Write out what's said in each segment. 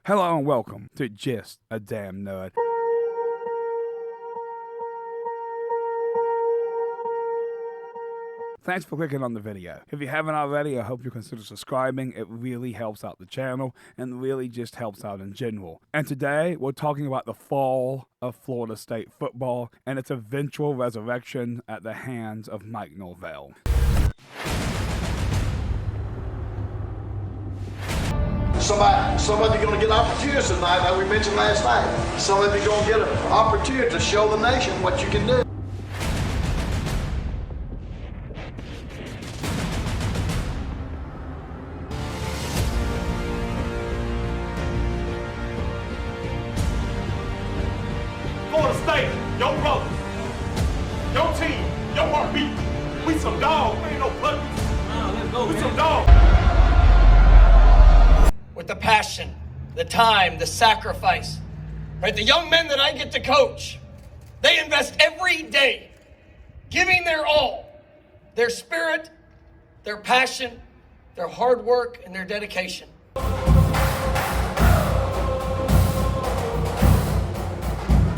Hello and welcome to Just a Damn Nerd. Thanks for clicking on the video. If you haven't already, I hope you consider subscribing. It really helps out the channel and really just helps out in general. And today, we're talking about the fall of Florida State football and its eventual resurrection at the hands of Mike Norvell. Some of you are going to get opportunities tonight, like we mentioned last night. Some of you are going to get an opportunity to show the nation what you can do. Florida State, your brothers, your team, your heartbeat. We some dogs, we ain't no puppies. We some dogs. With the passion, the time, the sacrifice, right? The young men that I get to coach, they invest every day, giving their all, their spirit, their passion, their hard work, and their dedication.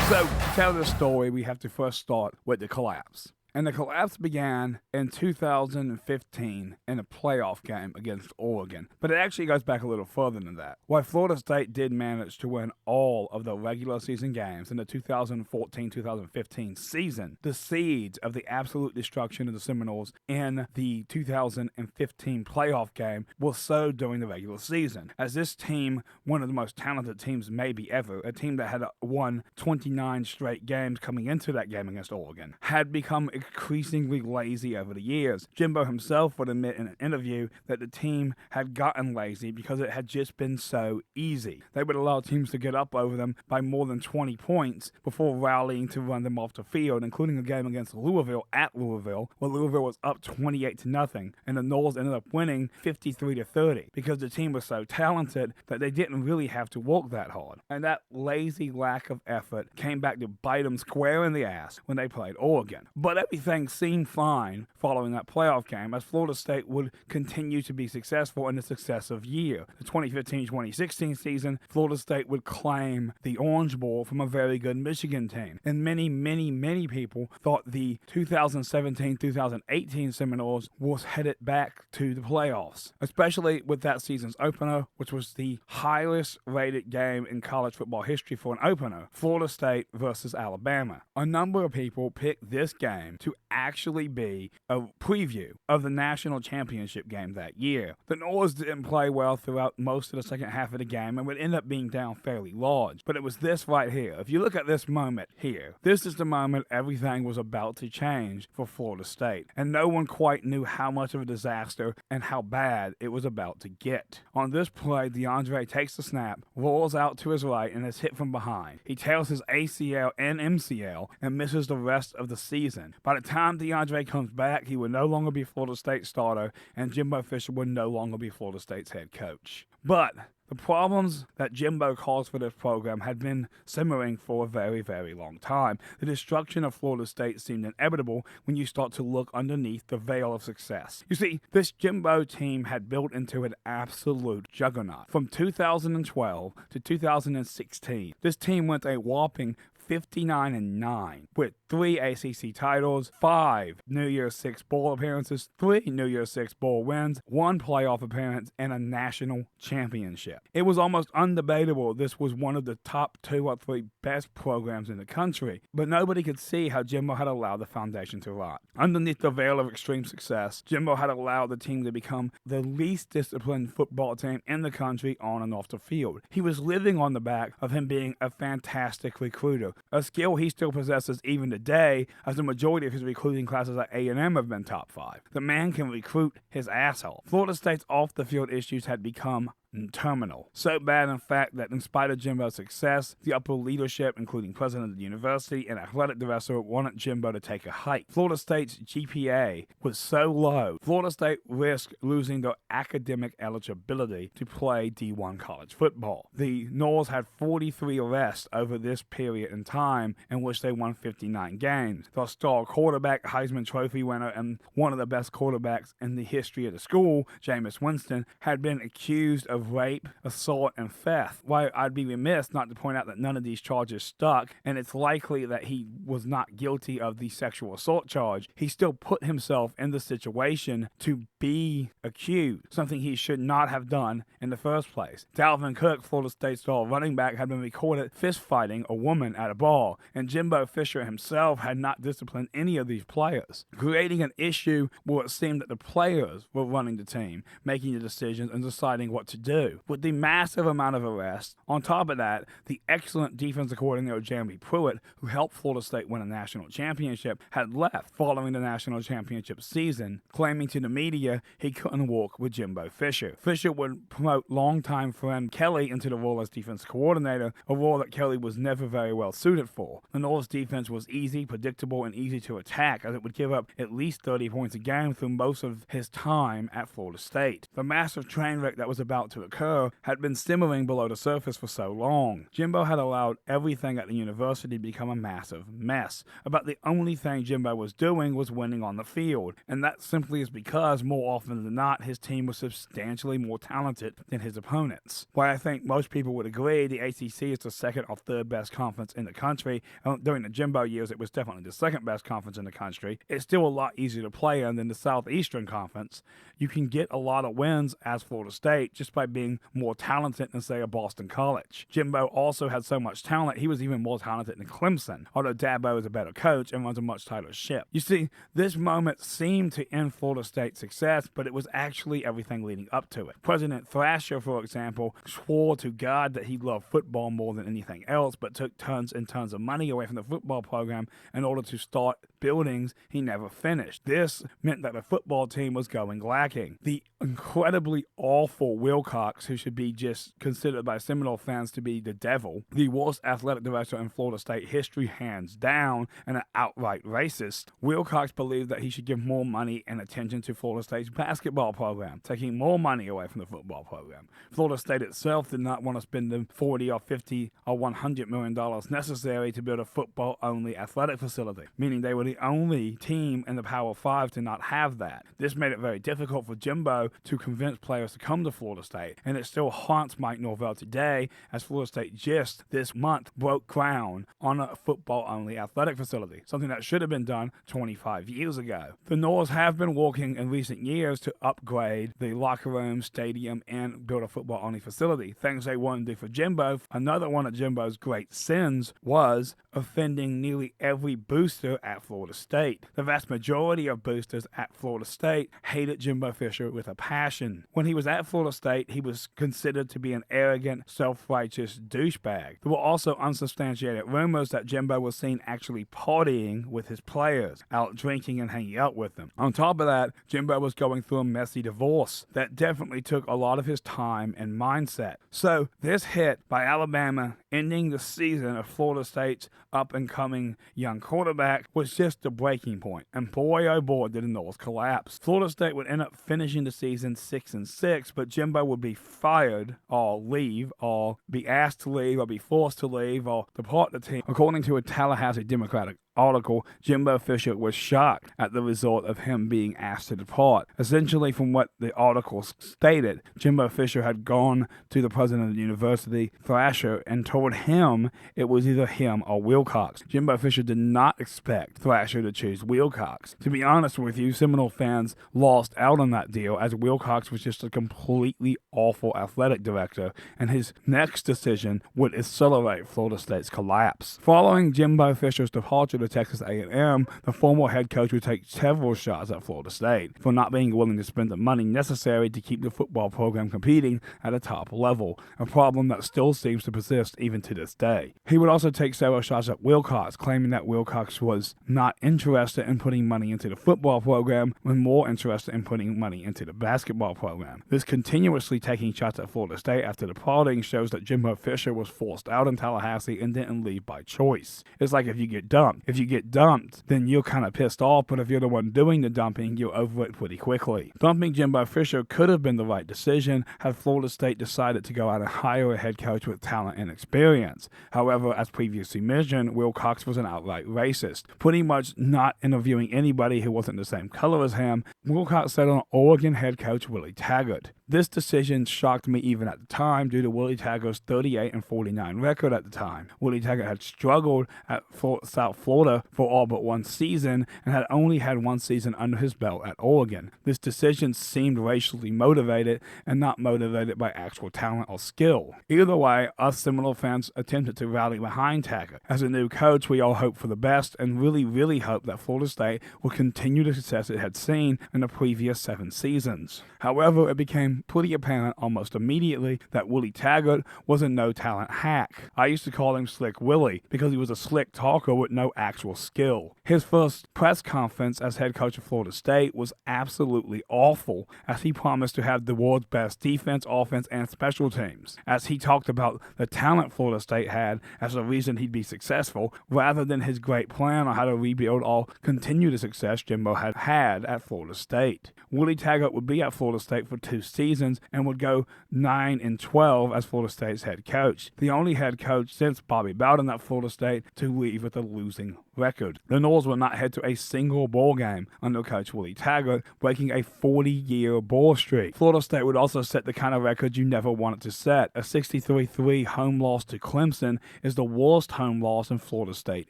So, to tell this story, we have to first start with the collapse. And the collapse began in 2015 in a playoff game against Oregon. But it actually goes back a little further than that. While Florida State did manage to win all of the regular season games in the 2014-2015 season, the seeds of the absolute destruction of the Seminoles in the 2015 playoff game were sowed during the regular season. As this team, one of the most talented teams maybe ever, a team that had won 29 straight games coming into that game against Oregon, had become increasingly lazy over the years. Jimbo himself would admit in an interview that the team had gotten lazy because it had just been so easy. They would allow teams to get up over them by more than 20 points before rallying to run them off the field, including a game against Louisville at Louisville, where Louisville was up 28-0, and the Noles ended up winning 53-30 because the team was so talented that they didn't really have to work that hard. And that lazy lack of effort came back to bite them square in the ass when they played Oregon. But everything seemed fine following that playoff game, as Florida State would continue to be successful in a successive year. The 2015-2016 season, Florida State would claim the Orange Bowl from a very good Michigan team. And many people thought the 2017-2018 Seminoles was headed back to the playoffs, especially with that season's opener, which was the highest rated game in college football history for an opener, Florida State versus Alabama. A number of people picked this game to actually be a preview of the national championship game that year. The Noles didn't play well throughout most of the second half of the game and would end up being down fairly large. But it was this right here. If you look at this moment here, this is the moment everything was about to change for Florida State. And no one quite knew how much of a disaster and how bad it was about to get. On this play, DeAndre takes the snap, rolls out to his right, and is hit from behind. He tears his ACL and MCL and misses the rest of the season. By the time DeAndre comes back, he would no longer be Florida State's starter, and Jimbo Fisher would no longer be Florida State's head coach. But the problems that Jimbo caused for this program had been simmering for a very long time. The destruction of Florida State seemed inevitable when you start to look underneath the veil of success. You see, this Jimbo team had built into an absolute juggernaut. From 2012 to 2016, this team went a whopping 59-9 with 3 ACC titles, 5 New Year's Six Bowl appearances, 3 New Year's Six Bowl wins, 1 playoff appearance, and a national championship. It was almost undebatable this was one of the top 2 or 3 best programs in the country, but nobody could see how Jimbo had allowed the foundation to rot. Underneath the veil of extreme success, Jimbo had allowed the team to become the least disciplined football team in the country on and off the field. He was living on the back of him being a fantastic recruiter, a skill he still possesses even today, as the majority of his recruiting classes at A&M have been top 5. The man can recruit his asshole. Florida State's off-the-field issues had become terminal. So bad, in fact, that in spite of Jimbo's success, the upper leadership, including president of the university and athletic director, wanted Jimbo to take a hike. Florida State's GPA was so low, Florida State risked losing their academic eligibility to play D1 college football. The Noles had 43 arrests over this period in time, in which they won 59 games. Their star quarterback, Heisman Trophy winner, and one of the best quarterbacks in the history of the school, Jameis Winston, had been accused of of rape, assault, and theft. While I'd be remiss not to point out that none of these charges stuck, and it's likely that he was not guilty of the sexual assault charge, he still put himself in the situation to be accused, something he should not have done in the first place. Dalvin Cook, Florida State star running back, had been recorded fist-fighting a woman at a bar, and Jimbo Fisher himself had not disciplined any of these players, creating an issue where it seemed that the players were running the team, making the decisions and deciding what to do. With the massive amount of arrests, on top of that, the excellent defensive coordinator Jeremy Pruitt, who helped Florida State win a national championship, had left following the national championship season, claiming to the media he couldn't walk with Jimbo Fisher. Fisher would promote longtime friend Kelly into the role as defense coordinator, a role that Kelly was never very well suited for. The Noles defense was easy, predictable, and easy to attack, as it would give up at least 30 points a game through most of his time at Florida State. The massive train wreck that was about to occur had been simmering below the surface for so long. Jimbo had allowed everything at the university to become a massive mess. About the only thing Jimbo was doing was winning on the field, and that simply is because, more often than not, his team was substantially more talented than his opponents. While I think most people would agree the ACC is the second or third best conference in the country, during the Jimbo years it was definitely the second best conference in the country, it's still a lot easier to play in than the Southeastern Conference. You can get a lot of wins as Florida State just by being more talented than, say, a Boston College. Jimbo also had so much talent, he was even more talented than Clemson, although Dabo is a better coach and runs a much tighter ship. You see, this moment seemed to end Florida State's success, but it was actually everything leading up to it. President Thrasher, for example, swore to God that he loved football more than anything else, but took tons and tons of money away from the football program in order to start buildings he never finished. This meant that the football team was going lacking. The incredibly awful Wilcox, who should be just considered by Seminole fans to be the devil, the worst athletic director in Florida State history hands down, and an outright racist, Wilcox believed that he should give more money and attention to Florida State's basketball program, taking more money away from the football program. Florida State itself did not want to spend the $40 or $50 or $100 million necessary to build a football-only athletic facility, meaning they were the only team in the Power 5 to not have that. This made it very difficult for Jimbo to convince players to come to Florida State, and it still haunts Mike Norvell today, as Florida State just this month broke ground on a football-only athletic facility, something that should have been done 25 years ago. The Noles have been working in recent years to upgrade the locker room, stadium, and build a football-only facility. Things they wanted to do for Jimbo. Another one of Jimbo's great sins was offending nearly every booster at Florida State. The vast majority of boosters at Florida State hated Jimbo Fisher with a passion. When he was at Florida State, he was considered to be an arrogant, self-righteous douchebag. There were also unsubstantiated rumors that Jimbo was seen actually partying with his players, out drinking and hanging out with them. On top of that, Jimbo was going through a messy divorce that definitely took a lot of his time and mindset. So this hit by Alabama ending the season of Florida State's up-and-coming young quarterback was just the breaking point, and boy oh boy did the Noles collapse. Florida State would end up finishing the season 6-6, but Jimbo would be fired or leave or be asked to leave or be forced to leave or depart the team. According to a Tallahassee Democratic article, Jimbo Fisher was shocked at the result of him being asked to depart. Essentially, from what the article stated, Jimbo Fisher had gone to the president of the university, Thrasher, and told him it was either him or Wilcox. Jimbo Fisher did not expect Thrasher to choose Wilcox. To be honest with you, Seminole fans lost out on that deal, as Wilcox was just a completely awful athletic director, and his next decision would accelerate Florida State's collapse. Following Jimbo Fisher's departure to Texas A&M, the former head coach would take several shots at Florida State for not being willing to spend the money necessary to keep the football program competing at a top level, a problem that still seems to persist even to this day. He would also take several shots at Wilcox, claiming that Wilcox was not interested in putting money into the football program, and more interested in putting money into the basketball program. This continuously taking shots at Florida State after departing shows that Jimbo Fisher was forced out in Tallahassee and didn't leave by choice. It's like if you get dumped. If you get dumped, then you're kind of pissed off, but if you're the one doing the dumping, you're over it pretty quickly. Dumping Jimbo Fisher could have been the right decision had Florida State decided to go out and hire a head coach with talent and experience. However, as previously mentioned, Wilcox was an outright racist, pretty much not interviewing anybody who wasn't the same color as him. Wilcox settled on Oregon head coach Willie Taggart. This decision shocked me even at the time due to Willie Taggart's 38-49 record at the time. Willie Taggart had struggled at South Florida for all but one season and had only had one season under his belt at Oregon. This decision seemed racially motivated and not motivated by actual talent or skill. Either way, us Seminole fans attempted to rally behind Taggart. As a new coach, we all hoped for the best and really hoped that Florida State would continue the success it had seen in the previous 7 seasons. However, it became pretty apparent almost immediately that Willie Taggart was a no-talent hack. I used to call him Slick Willie because he was a slick talker with no actual skill. His first press conference as head coach of Florida State was absolutely awful, as he promised to have the world's best defense, offense, and special teams. As he talked about the talent Florida State had as the reason he'd be successful, rather than his great plan on how to rebuild or continue the success Jimbo had had at Florida State. Willie Taggart would be at Florida State for 2 seasons and would go 9-12 as Florida State's head coach, the only head coach since Bobby Bowden at Florida State to leave with a losing record. The Noles would not head to a single bowl game under coach Willie Taggart, breaking a 40-year bowl streak. Florida State would also set the kind of record you never wanted to set. A 63-3 home loss to Clemson is the worst home loss in Florida State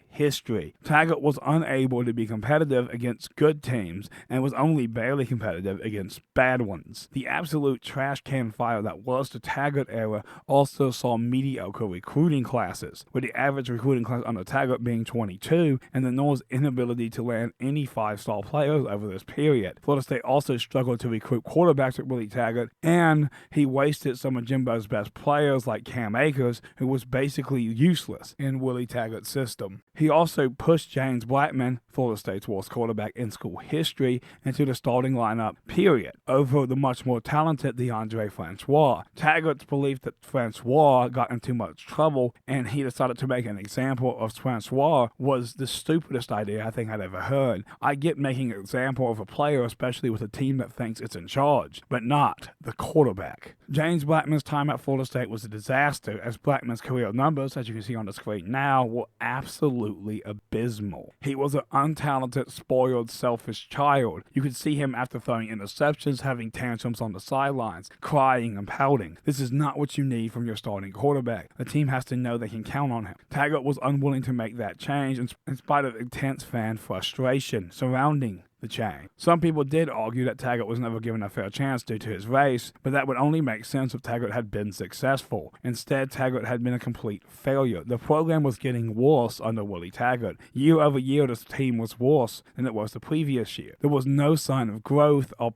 history. Taggart was unable to be competitive against good teams and was only barely competitive against bad ones. The absolute trash can fire that was the Taggart era also saw mediocre recruiting classes, with the average recruiting class under Taggart being 22, and the Noles' inability to land any 5-star players over this period. Florida State also struggled to recruit quarterbacks with Willie Taggart, and he wasted some of Jimbo's best players like Cam Akers, who was basically useless in Willie Taggart's system. He also pushed James Blackman, Florida State's worst quarterback in school history, into the starting lineup, period, over the much more talented DeAndre Francois. Taggart's belief that Francois got in too much trouble and he decided to make an example of Francois was the stupidest idea I think I'd ever heard. I get making an example of a player, especially with a team that thinks it's in charge, but not the quarterback. James Blackman's time at Florida State was a disaster, as Blackman's career numbers, as you can see on the screen now, were absolutely abysmal. He was an untalented, spoiled, selfish child. You could see him after throwing interceptions, having tantrums on the sidelines, crying and pouting. This is not what you need from your starting quarterback. The team has to know they can count on him. Taggart was unwilling to make that change in spite of intense fan frustration surrounding the change. Some people did argue that Taggart was never given a fair chance due to his race, but that would only make sense if Taggart had been successful. Instead, Taggart had been a complete failure. The program was getting worse under Willie Taggart. Year over year, this team was worse than it was the previous year. There was no sign of growth or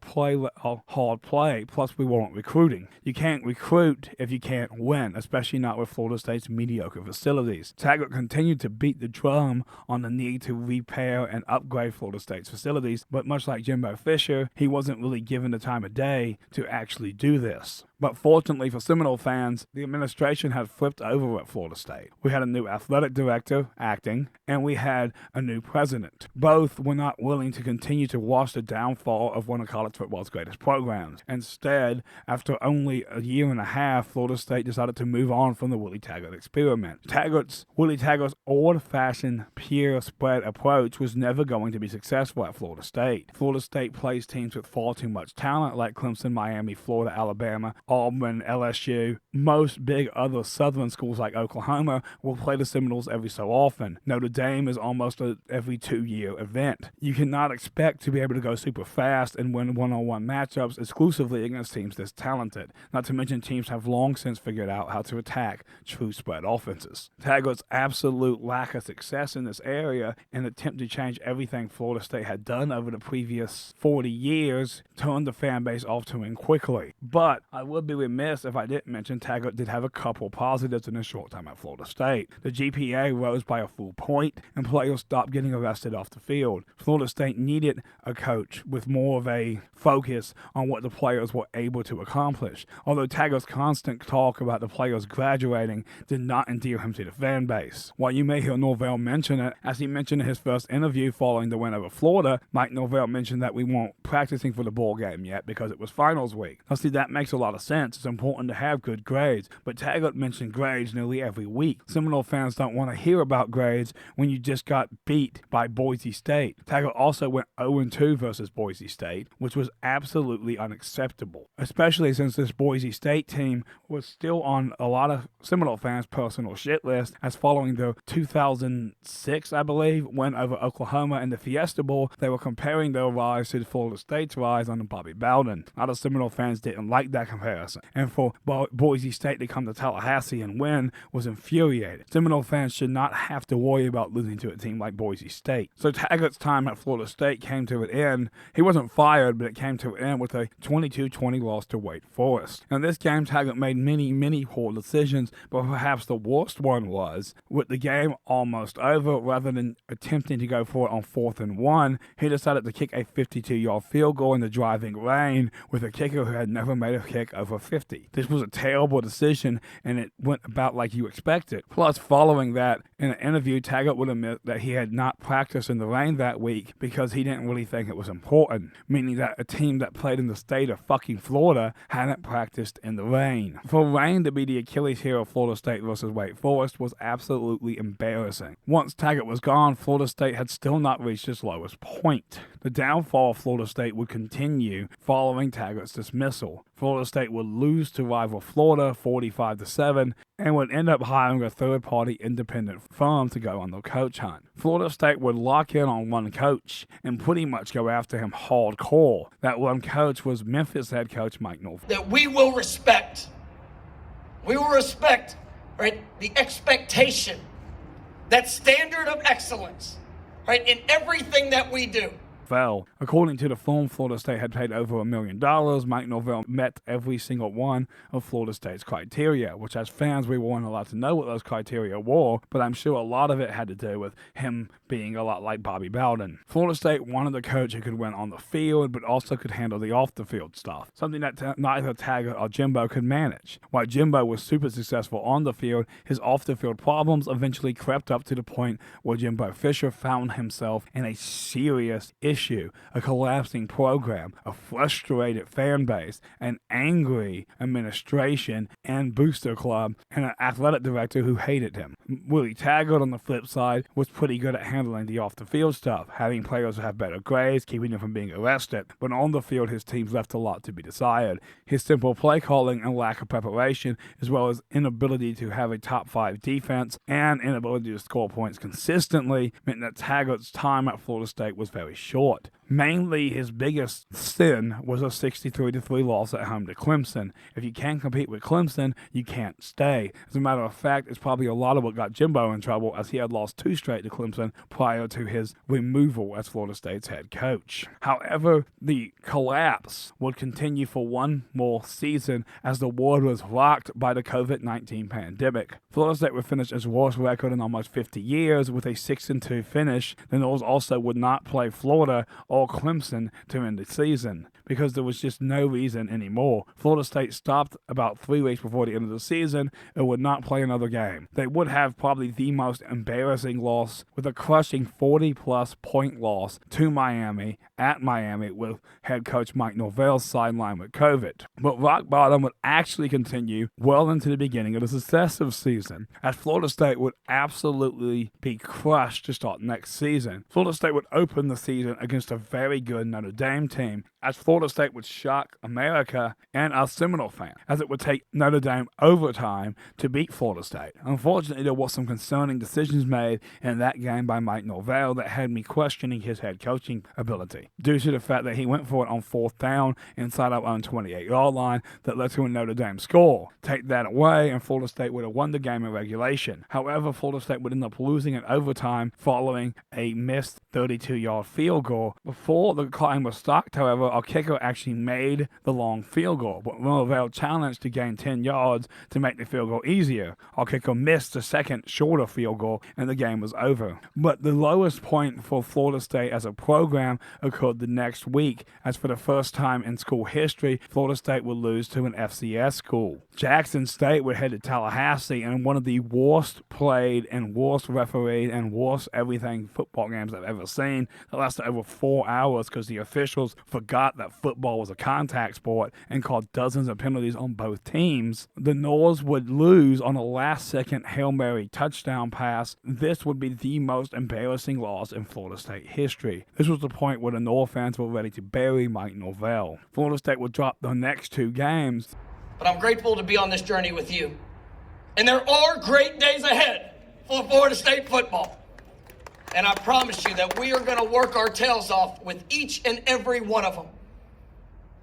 hard play, plus we weren't recruiting. You can't recruit if you can't win, especially not with Florida State's mediocre facilities. Taggart continued to beat the drum on the need to repair and upgrade Florida State's facilities, but much like Jimbo Fisher, he wasn't really given the time of day to actually do this. But fortunately for Seminole fans, the administration had flipped over at Florida State. We had a new athletic director, acting, and we had a new president. Both were not willing to continue to watch the downfall of one of college football's greatest programs. Instead, after only a year and a half, Florida State decided to move on from the Willie Taggart experiment. Willie Taggart's old-fashioned peer spread approach was never going to be successful at Florida State. Florida State plays teams with far too much talent like Clemson, Miami, Florida, Alabama, Auburn, LSU. Most big other Southern schools like Oklahoma will play the Seminoles every so often. Notre Dame is almost a every 2-year event. You cannot expect to be able to go super fast and win one-on-one matchups exclusively against teams this talented. Not to mention teams have long since figured out how to attack true spread offenses. Taggart's absolute lack of success in this area and attempt to change everything Florida State had done over the previous 40 years turned the fan base off to him quickly. But I would be remiss if I didn't mention Taggart did have a couple positives in his short time at Florida State. The GPA rose by a full point, and players stopped getting arrested off the field. Florida State needed a coach with more of a focus on what the players were able to accomplish. Although Taggart's constant talk about the players graduating did not endear him to the fan base. While you may hear Norvell mention it, as he mentioned in his first interview following the win over Florida, Mike Norvell mentioned that we weren't practicing for the bowl game yet because it was finals week. Now see, that makes a lot of sense. It's important to have good grades, but Taggart mentioned grades nearly every week. Seminole fans don't want to hear about grades when you just got beat by Boise State. Taggart also went 0-2 versus Boise State, which was absolutely unacceptable, especially since this Boise State team was still on a lot of Seminole fans' personal shit list, as following the 2006, I believe, win over Oklahoma in the Fiesta Bowl, they were comparing their rise to Florida State's rise under Bobby Bowden. A lot of Seminole fans didn't like that comparison, and for Boise State to come to Tallahassee and win was infuriating. Seminole fans should not have to worry about losing to a team like Boise State. So Taggart's time at Florida State came to an end. He wasn't fired, but it came to an end with a 22-20 loss to Wake Forest. In this game, Taggart made many poor decisions, but perhaps the worst one was, with the game almost over, rather than attempting to go for it on 4th and 1, he decided to kick a 52-yard field goal in the driving rain with a kicker who had never made a kick over 50. This was a terrible decision, and it went about like you expected. Plus, following that, in an interview, Taggart would admit that he had not practiced in the rain that week because he didn't really think it was important, meaning that a team that played in the state of fucking Florida hadn't practiced in the rain. For rain to be the Achilles heel of Florida State versus Wake Forest was absolutely embarrassing. Once Taggart was gone, Florida State had still not reached its lowest point. The downfall of Florida State would continue following Taggart's dismissal. Florida State would lose to rival Florida 45-7 and would end up hiring a third-party independent firm to go on the coach hunt. Florida State would lock in on one coach and pretty much go after him hardcore. That one coach was Memphis head coach Mike Norvell. That we will respect. We will respect, right, the expectation, that standard of excellence, right, in everything that we do. According to the firm, Florida State had paid over $1 million. Mike Norvell met every single one of Florida State's criteria, which as fans we weren't allowed to know what those criteria were, but I'm sure a lot of it had to do with him being a lot like Bobby Bowden. Florida State wanted a coach who could win on the field, but also could handle the off-the-field stuff, something that neither Taggart or Jimbo could manage. While Jimbo was super successful on the field, his off-the-field problems eventually crept up to the point where Jimbo Fisher found himself in a serious issue, a collapsing program, a frustrated fan base, an angry administration and booster club, and an athletic director who hated him. Willie Taggart, on the flip side, was pretty good at handling the off-the-field stuff, having players have better grades, keeping them from being arrested, but on the field his teams left a lot to be desired. His simple play calling and lack of preparation, as well as inability to have a top-5 defense and inability to score points consistently, meant that Taggart's time at Florida State was very short. Mainly, his biggest sin was a 63-3 loss at home to Clemson. If you can't compete with Clemson, you can't stay. As a matter of fact, it's probably a lot of what got Jimbo in trouble, as he had lost 2 straight to Clemson prior to his removal as Florida State's head coach. However, the collapse would continue for one more season as the world was rocked by the COVID-19 pandemic. Florida State would finish its worst record in almost 50 years with a 6-2 finish. The Noles also would not play Florida or Clemson to end the season because there was just no reason anymore. Florida State stopped about 3 weeks before the end of the season and would not play another game. They would have probably the most embarrassing loss, with a crushing 40-plus point loss to Miami at Miami with head coach Mike Norvell sidelined with COVID. But rock bottom would actually continue well into the beginning of the successive season, as Florida State would absolutely be crushed to start next season. Florida State would open the season against a very good Notre Dame team, as Florida State would shock America and us Seminole fans, as it would take Notre Dame overtime to beat Florida State. Unfortunately, there were some concerning decisions made in that game by Mike Norvell that had me questioning his head coaching ability, due to the fact that he went for it on 4th down inside our own 28-yard line that led to a Notre Dame score. Take that away, and Florida State would have won the game in regulation. However, Florida State would end up losing in overtime following a missed 32-yard field goal. Before the climb was stopped, however, our kicker actually made the long field goal, but Norvell challenged to gain 10 yards to make the field goal easier. Our kicker missed the second shorter field goal, and the game was over. But the lowest point for Florida State as a program occurred the next week, as for the first time in school history, Florida State would lose to an FCS school. Jackson State would head to Tallahassee, and one of the worst played and worst refereed and worst everything football games I've ever seen. That lasted over 4 hours because the officials forgot that football was a contact sport and called dozens of penalties on both teams, the Noles would lose on a last-second Hail Mary touchdown pass. This would be the most embarrassing loss in Florida State history. This was the point where the Noles fans were ready to bury Mike Norvell. Florida State would drop the next 2 games. But I'm grateful to be on this journey with you. And there are great days ahead for Florida State football. And I promise you that we are going to work our tails off with each and every one of them,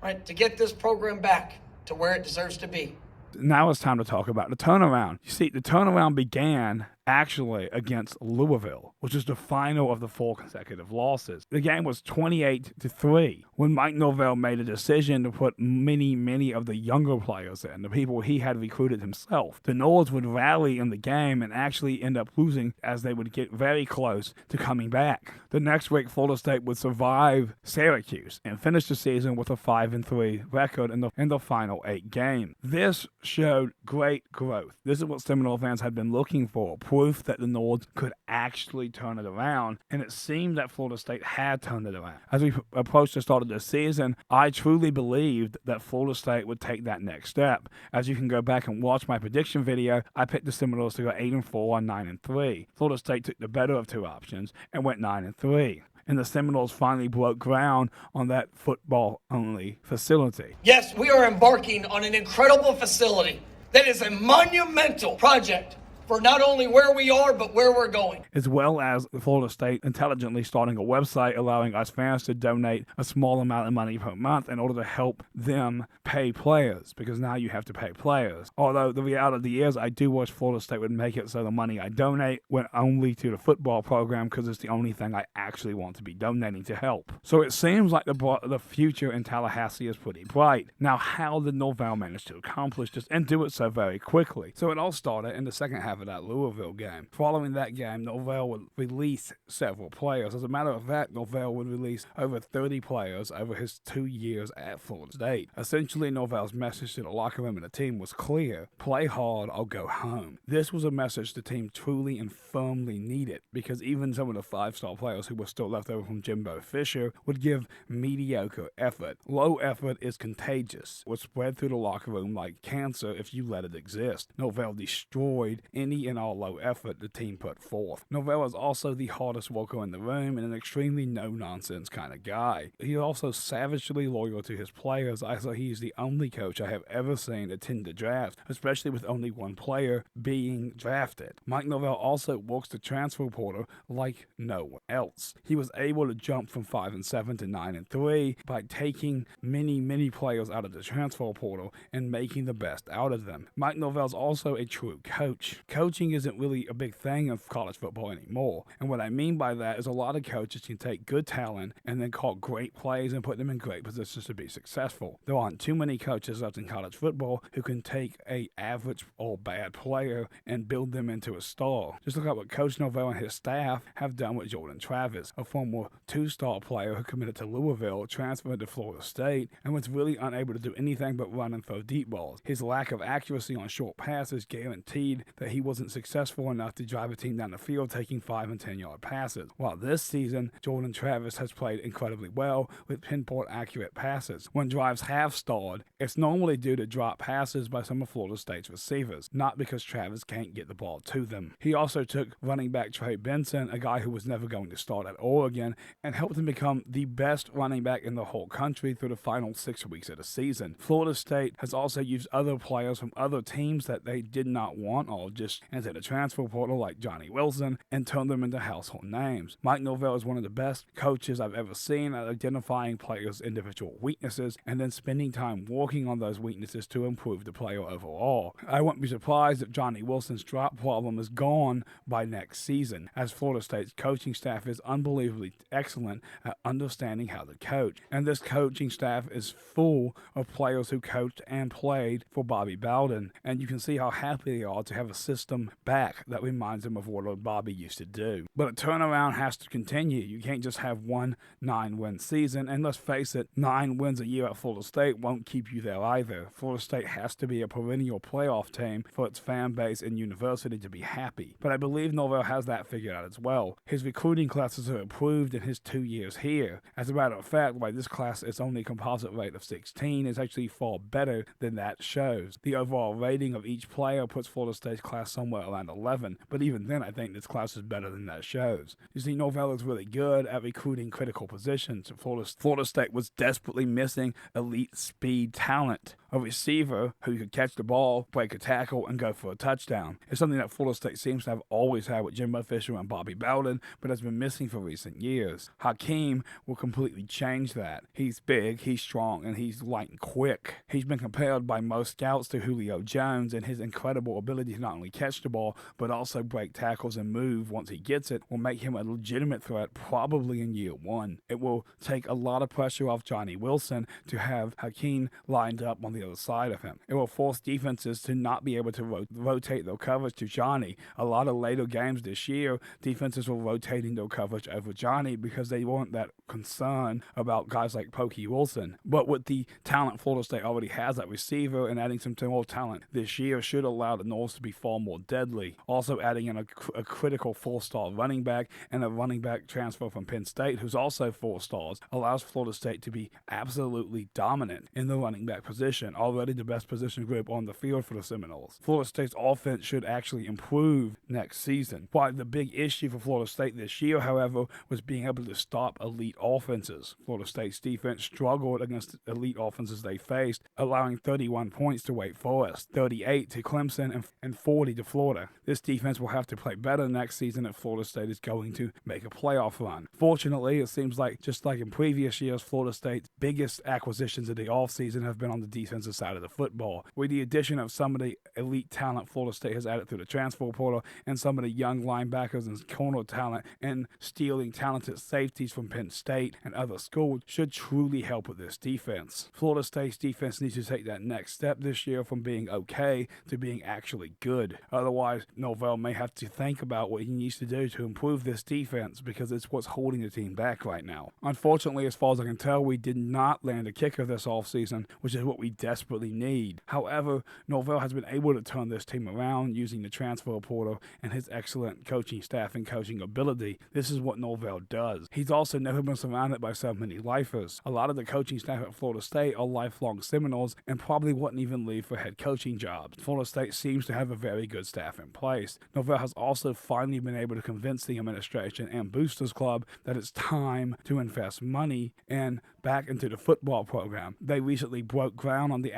right, to get this program back to where it deserves to be. Now it's time to talk about the turnaround. You see, the turnaround began actually against Louisville, which is the final of the 4 consecutive losses. The game was 28-3 when Mike Norvell made a decision to put many of the younger players in, the people he had recruited himself. The Noles would rally in the game and actually end up losing as they would get very close to coming back. The next week, Florida State would survive Syracuse and finish the season with a 5-3 record in the final 8 games. This showed great growth. This is what Seminole fans had been looking for, proof that the Noles could actually turn it around, and it seemed that Florida State had turned it around. As we approached the start of this season, I truly believed that Florida State would take that next step. As you can go back and watch my prediction video, I picked the Seminoles to go 8-4 and 9-3. Florida State took the better of 2 options and went 9-3. And the Seminoles finally broke ground on that football-only facility. Yes, we are embarking on an incredible facility that is a monumental project for not only where we are, but where we're going. As well as Florida State intelligently starting a website allowing us fans to donate a small amount of money per month in order to help them pay players, because now you have to pay players. Although the reality is I do wish Florida State would make it so the money I donate went only to the football program, because it's the only thing I actually want to be donating to help. So it seems like the future in Tallahassee is pretty bright. Now, how did Norvell manage to accomplish this and do it so very quickly? So it all started in the second half of that Louisville game. Following that game, Norvell would release several players. As a matter of fact, Norvell would release over 30 players over his 2 years at Florida State. Essentially, Norvell's message to the locker room and the team was clear: play hard or go home. This was a message the team truly and firmly needed, because even some of the 5-star players who were still left over from Jimbo Fisher would give mediocre effort. Low effort is contagious. It would spread through the locker room like cancer if you let it exist. Norvell destroyed any and all low effort the team put forth. Norvell is also the hardest worker in the room and an extremely no-nonsense kind of guy. He's also savagely loyal to his players, as he's the only coach I have ever seen attend the draft, especially with only one player being drafted. Mike Norvell also works the transfer portal like no one else. He was able to jump from 5-7 to 9-3 by taking many players out of the transfer portal and making the best out of them. Mike Norvell's also a true coach. Coaching isn't really a big thing in college football anymore. And what I mean by that is a lot of coaches can take good talent and then call great plays and put them in great positions to be successful. There aren't too many coaches left in college football who can take a average or bad player and build them into a star. Just look at what Coach Norvell and his staff have done with Jordan Travis, a former 2-star player who committed to Louisville, transferred to Florida State, and was really unable to do anything but run and throw deep balls. His lack of accuracy on short passes guaranteed that he wasn't successful enough to drive a team down the field taking 5 and 10-yard passes. While this season, Jordan Travis has played incredibly well with pinpoint accurate passes. When drives have stalled, it's normally due to drop passes by some of Florida State's receivers, not because Travis can't get the ball to them. He also took running back Trey Benson, a guy who was never going to start at Oregon, and helped him become the best running back in the whole country through the final 6 weeks of the season. Florida State has also used other players from other teams that they did not want or just into the transfer portal, like Johnny Wilson, and turned them into household names. Mike Norvell is one of the best coaches I've ever seen at identifying players' individual weaknesses and then spending time working on those weaknesses to improve the player overall. I won't be surprised if Johnny Wilson's drop problem is gone by next season, as Florida State's coaching staff is unbelievably excellent at understanding how to coach. And this coaching staff is full of players who coached and played for Bobby Bowden, and you can see how happy they are to have a system system back that reminds him of what old Bobby used to do. But a turnaround has to continue. You can't just have one 9-win season, and let's face it, 9 wins a year at Florida State won't keep you there either. Florida State has to be a perennial playoff team for its fan base and university to be happy. But I believe Norvell has that figured out as well. His recruiting classes have improved in his 2 years here. As a matter of fact, while this class is only a composite rate of 16, is actually far better than that shows. The overall rating of each player puts Florida State's class somewhere around 11, but even then I think this class is better than that shows. You see, Norvell is really good at recruiting critical positions. Florida State was desperately missing elite speed talent. A receiver who could catch the ball, break a tackle, and go for a touchdown. It's something that Florida State seems to have always had with Jimbo Fisher and Bobby Bowden, but has been missing for recent years. Hakeem will completely change that. He's big, he's strong, and he's light and quick. He's been compared by most scouts to Julio Jones, and his incredible ability to not only catch the ball, but also break tackles and move once he gets it will make him a legitimate threat probably in year one. It will take a lot of pressure off Johnny Wilson to have Hakeem lined up on the other side of him. It will force defenses to not be able to rotate their coverage to Johnny. A lot of later games this year, defenses were rotating their coverage over Johnny because they weren't that concerned about guys like Pokey Wilson. But with the talent Florida State already has at receiver, and adding some more talent this year should allow the Noles to be far more deadly. Also adding in a critical 4-star running back and a running back transfer from Penn State who's also 4 stars allows Florida State to be absolutely dominant in the running back position, already the best position group on the field for the Seminoles. Florida State's offense should actually improve next season. While the big issue for Florida State this year, however, was being able to stop elite offenses. Florida State's defense struggled against elite offenses they faced, allowing 31 points to Wake Forest, 38 to Clemson, and 40 to Florida. This defense will have to play better next season if Florida State is going to make a playoff run. Fortunately, it seems like, just like in previous years, Florida State's biggest acquisitions of the offseason have been on the defensive side of the football. With the addition of some of the elite talent Florida State has added through the transfer portal, and some of the young linebackers and corner talent, and stealing talented safeties from Penn State and other schools, should truly help with this defense. Florida State's defense needs to take that next step this year from being okay to being actually good. Otherwise, Norvell may have to think about what he needs to do to improve this defense, because it's what's holding the team back right now. Unfortunately, as far as I can tell, we did not land a kicker this offseason, which is what we desperately need. However, Norvell has been able to turn this team around using the transfer portal and his excellent coaching staff and coaching ability. This is what Norvell does. He's also never been surrounded by so many lifers. A lot of the coaching staff at Florida State are lifelong Seminoles and probably wouldn't even leave for head coaching jobs. Florida State seems to have a very good staff in place. Norvell has also finally been able to convince the administration and Boosters Club that it's time to invest money and back into the football program. They recently broke ground on the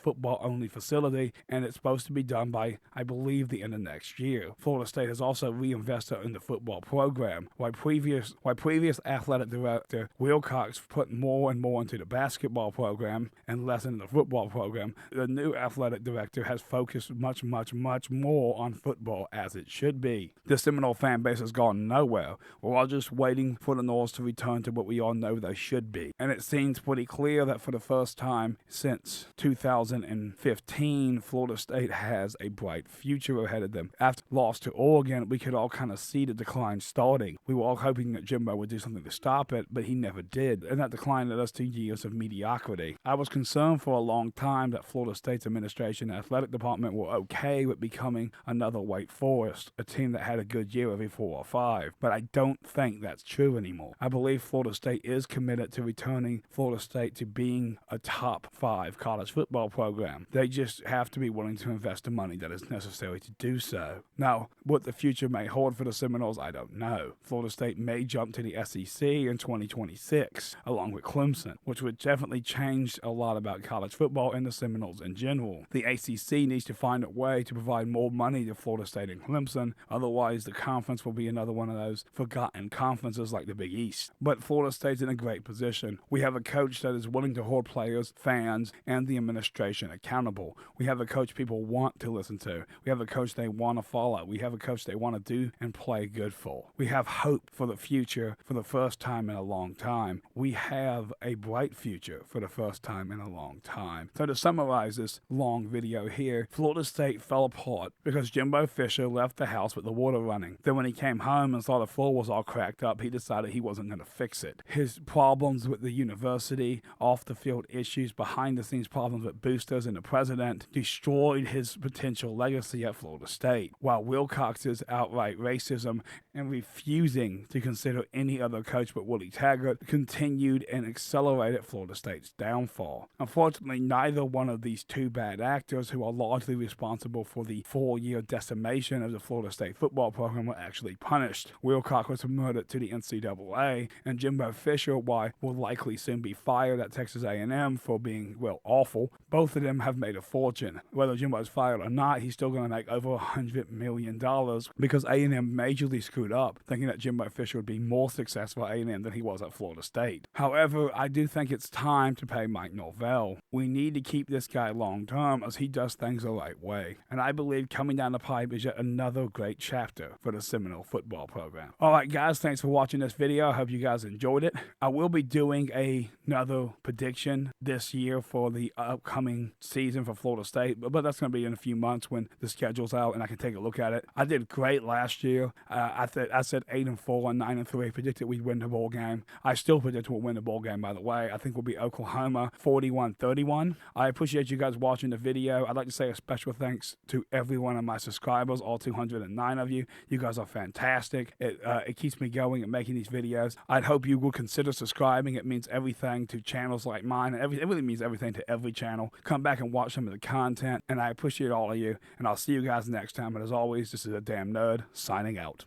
football-only facility, and it's supposed to be done by, I believe, the end of next year. Florida State has also reinvested in the football program. While previous athletic director Wilcox put more and more into the basketball program and less into the football program, the new athletic director has focused much more on football, as it should be. The Seminole fan base has gone nowhere. We're all just waiting for the Noles to return to what we all know they should be. And it seems pretty clear that for the first time since 2015, Florida State has a bright future ahead of them. After loss to Oregon, we could all kind of see the decline starting. We were all hoping that Jimbo would do something to stop it, but he never did. And that decline led us to years of mediocrity. I was concerned for a long time that Florida State's administration and athletic department were okay with becoming another Wake Forest, a team that had a good year every 4 or 5. But I don't think that's true anymore. I believe Florida State is committed to returning Florida State to being a top 5 college football program. They just have to be willing to invest the money that is necessary to do so. Now, what the future may hold for the Seminoles, I don't know. Florida State may jump to the SEC in 2026, along with Clemson, which would definitely change a lot about college football and the Seminoles in general. The ACC needs to find a way to provide more money to Florida State and Clemson, otherwise the conference will be another one of those forgotten conferences like the Big East. But Florida State's in a great position. We have a coach that is willing to hold players, fans, and the administration accountable. We have a coach people want to listen to. We have a coach they want to follow. We have a coach they want to do and play good for. We have hope for the future for the first time in a long time. We have a bright future for the first time in a long time. So to summarize this long video here, Florida State fell apart what? Because Jimbo Fisher left the house with the water running. Then when he came home and saw the floor was all cracked up, he decided he wasn't going to fix it. His problems with the university, off-the-field issues, behind-the-scenes problems with boosters and the president destroyed his potential legacy at Florida State, while Wilcox's outright racism and refusing to consider any other coach but Willie Taggart continued and accelerated Florida State's downfall. Unfortunately, neither one of these two bad actors, who are largely responsible for the 4-year decimation of the Florida State football program, were actually punished. Wilcox was promoted to the NCAA, and Jimbo Fisher, will likely soon be fired at Texas A&M for being, awful. Both of them have made a fortune. Whether Jimbo's fired or not, he's still going to make over $100 million because A&M majorly screwed up, thinking that Jimbo Fisher would be more successful at A&M than he was at Florida State. However, I do think it's time to pay Mike Norvell. We need to keep this guy long term as he does things the right way. And I believe coming down the pipe is yet another great chapter for the Seminole football program. Alright guys, thanks for watching this video. I hope you guys enjoyed it. I will be doing another prediction this year for the upcoming season for Florida State, but that's going to be in a few months when the schedule's out and I can take a look at it. I did great last year. I said 8-4 and 9-3. Predicted we'd win the bowl game. I still predict we'll win the bowl game, by the way. I think we'll be Oklahoma 41-31. I appreciate you guys watching the video. I'd like to say a special thanks to every one of my subscribers, all 209 of you. You guys are fantastic. It keeps me going and making these videos. I'd hope you will consider subscribing. It means everything to channels like mine. It really means everything to every channel. Come back and watch some of the content, and I appreciate all of you, and I'll see you guys next time. And as always, this is a damn nerd signing out.